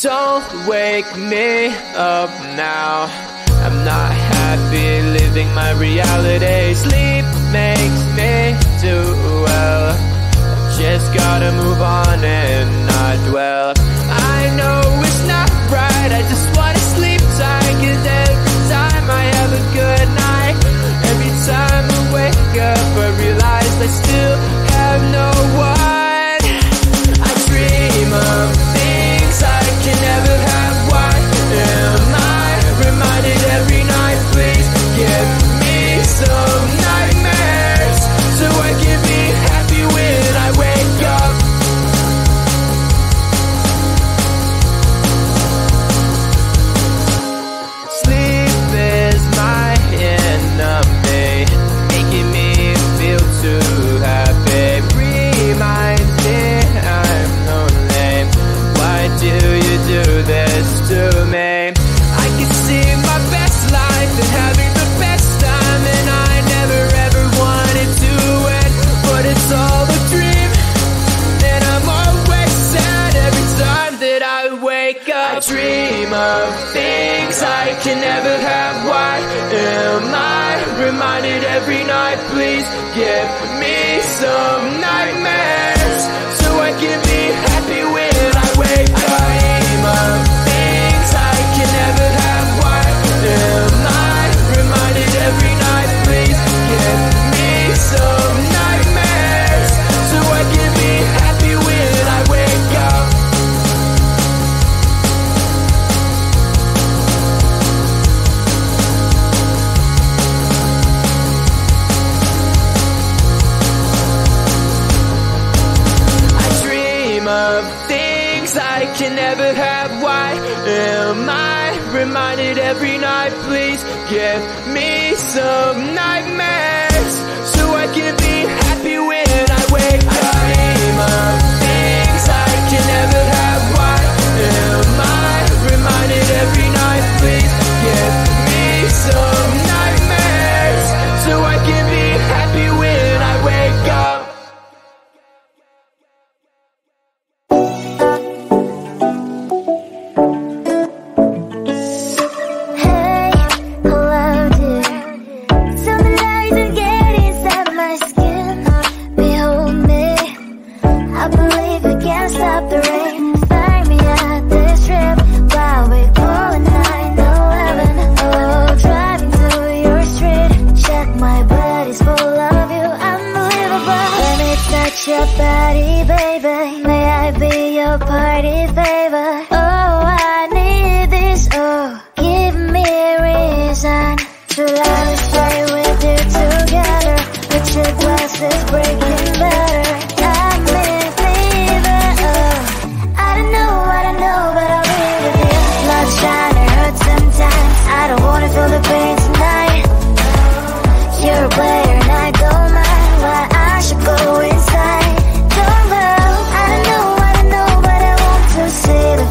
Don't wake me up now. I'm not happy living my reality. Sleep makes me do well. I just gotta move on and not dwell. I know it's not right, I just wanna sleep tight. 'Cause every time I have a good night, every time I wake up I realize I still have no one. I dream of things I can never have. Why am I reminded every night? Please give me some nightmares so I can be happy when I wake up. Sleep is my enemy, making me feel too happy. Reminds me I'm lonely. Why do you do this to me? I can see my best life and having the best time, and I never ever wanted to end, but it's all a dream, and I'm always sad every time that I wake up. I dream of things I can never have. Why am I reminded every night? Please give me some nightmares so I can be happy when I wake up. I dream of things I can never have. Why am I reminded every night? Please give me some nightmares so I can be happy when I wake up. I dream of things I can never have. Why am I reminded every night? Please give me some nightmares so I can be happy when I wake up. I dream of things I can never have. Why am I reminded every night? Please give me some nightmares so I can be happy when I wake up. Hey, hello dear. Tell me lies and get inside my skin. Behold me, I believe we can't stop the rain. Find me at this trip while we call it 9/11. Oh, driving through your street, check my body's full of you, unbelievable. Let me touch your body, baby. May I be your party favor? Oh, I need this. Oh, give me a reason to let me stay with you together. With your glasses breaking better. I'm in fever. Oh, I don't know, but I'll be with you. Love shine, it hurts sometimes. I don't wanna feel the pain tonight. You're a player and I don't mind. Why I should go inside. Don't know, I don't know, but I want to see the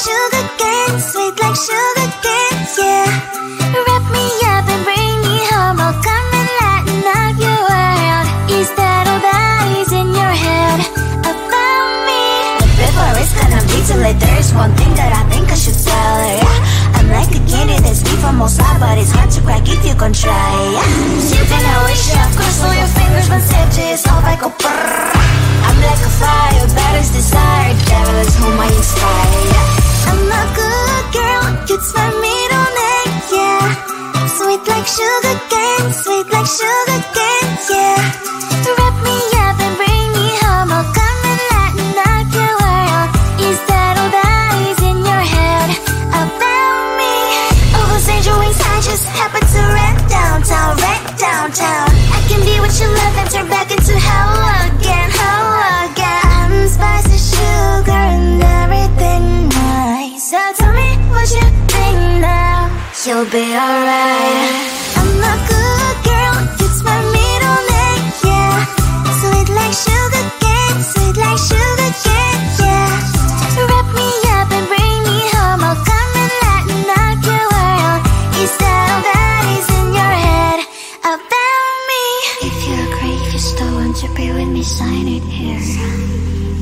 sugar cane, sweet like sugar cane, yeah. Wrap me up and bring me home, I'll come and lighten up your world. Is that all that is in your head about me? Before it's gonna be too late, there's one thing that I think I should tell her, yeah. I'm like the candy that's sweet from outside, but it's hard to crack if you can try, yeah. Shooting a wish, of course, all your fingers, but safety is off, I go brrrr. I'm like a fire, baddest desire, devil is whom I inspire, yeah. I'm a good girl, it's my middle name, yeah. Sweet like sugar cane, sweet like sugar cane, yeah. Wrap me up and bring me home, I'll come and lighten up your world. Is that all that is in your head about me? All those angel wings I just happen to rent downtown, rent downtown. I can be what you love and turn back into hell again, hell again. I'm spicy sugar and everything nice. So tell me what you think now, you'll be alright. I'm a good girl, it's my middle name, yeah. Sweet like sugar cane, sweet like sugar cane, yeah. Wrap me up and bring me home, I'll come and lighten up your world. Is that all that is in your head about me? If you agree, if you still want to be with me, sign it here.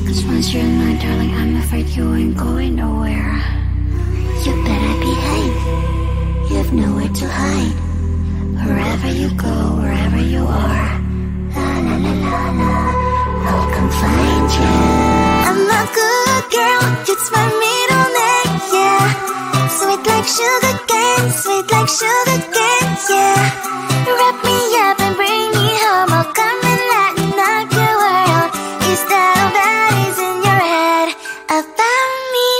Cause once you're mine, darling, I'm afraid you ain't going nowhere. You better behave, you've nowhere to hide. Wherever you go, wherever you are, la la la la la, I'll come find you. I'm a good girl, it's my middle name, yeah. Sweet like sugar cane, sweet like sugar cane, yeah. Wrap me up and bring me home, I'll come and lighten up your world. Is that all that is in your head about me?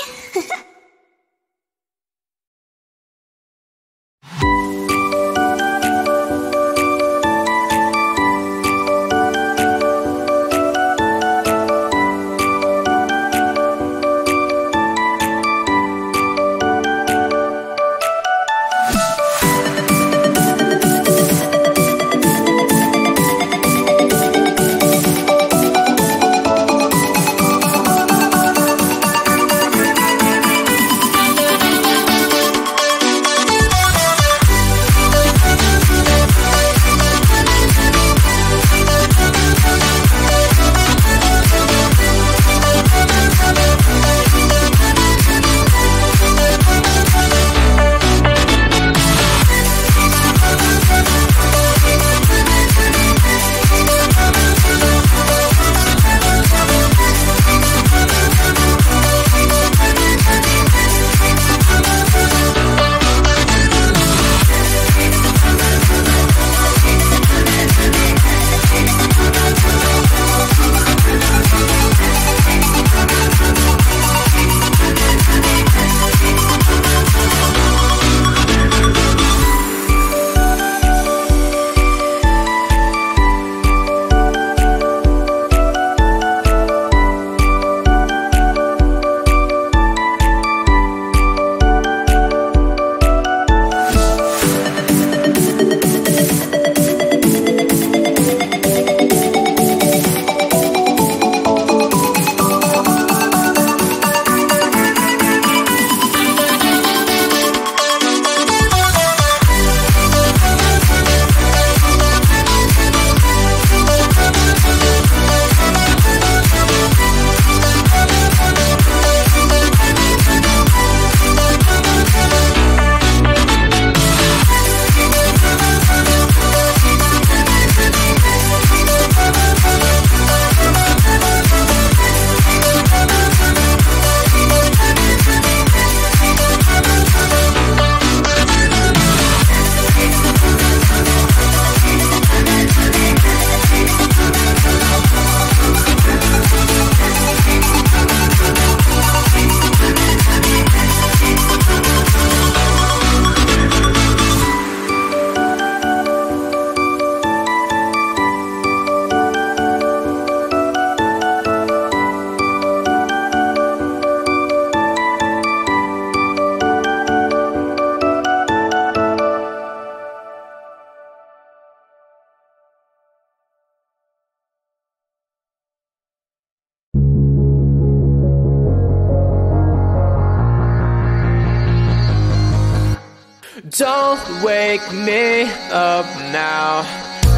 Don't wake me up now.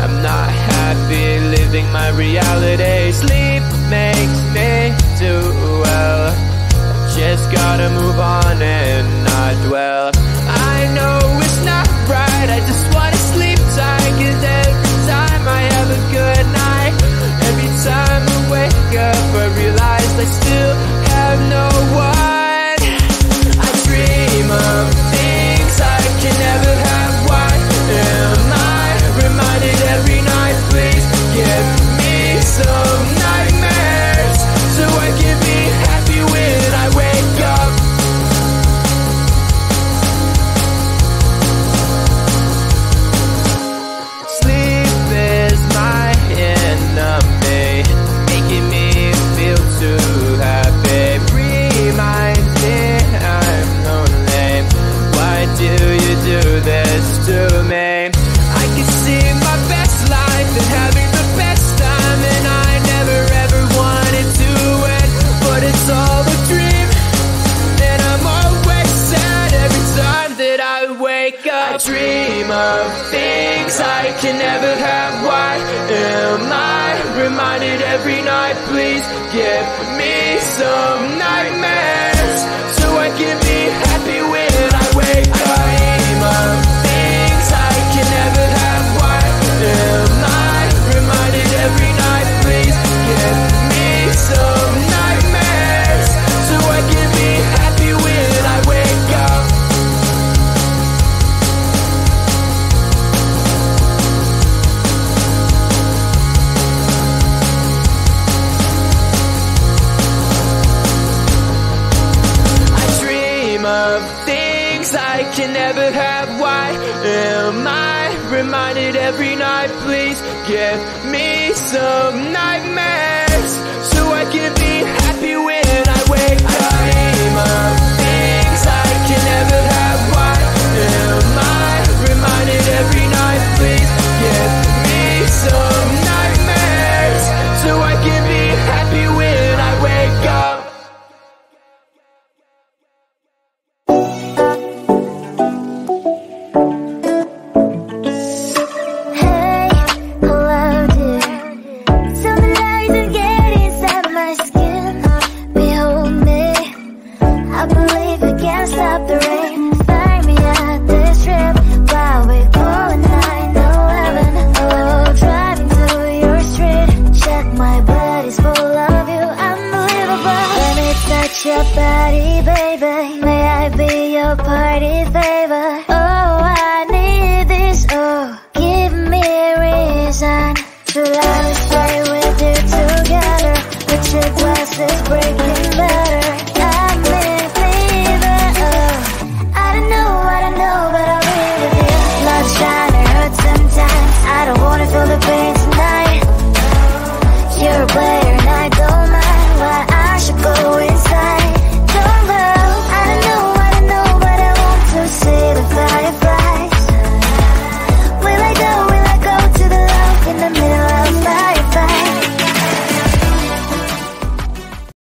I'm not happy living my reality. Sleep makes me do well. I just gotta move on and not dwell. I know it's not right, I just wanna sleep tight. 'Cause every time I have a good night, every time I wake up I realize I still have no one. I dream of things I can never have. Why am I reminded every night? Please give me some nightmares so I can be happy when I wake up. Sleep is my enemy, making me feel too happy. Reminds me I'm lonely. Why do you do this to me? I can see my best life and having the best time, and I never ever wanted to end, but it's all a dream, and I'm always sad every time that I wake up. I dream of things I can never have. Why am I reminded every night? Please give me some nightmares so I can be happy when I wake up. I dream of things I can never have. Why am I reminded every night? Please give me some nightmares so I can be happy when I wake up. I dream of things I can never have. Why am I reminded every night? Please give me some nightmares so I can be happy when I wake up. I dream of things I can never have. Why am I reminded every night? Please give me some nightmares so I can be happy when I wake up. Hey, hello dear. Tell me lies and get inside my skin. Behold me, I believe we can't stop the rain. Find me at this trip while we're calling 911. Oh, driving through your street. Check my body's full of you, unbelievable. Let me touch your body, baby. May I be your party favor?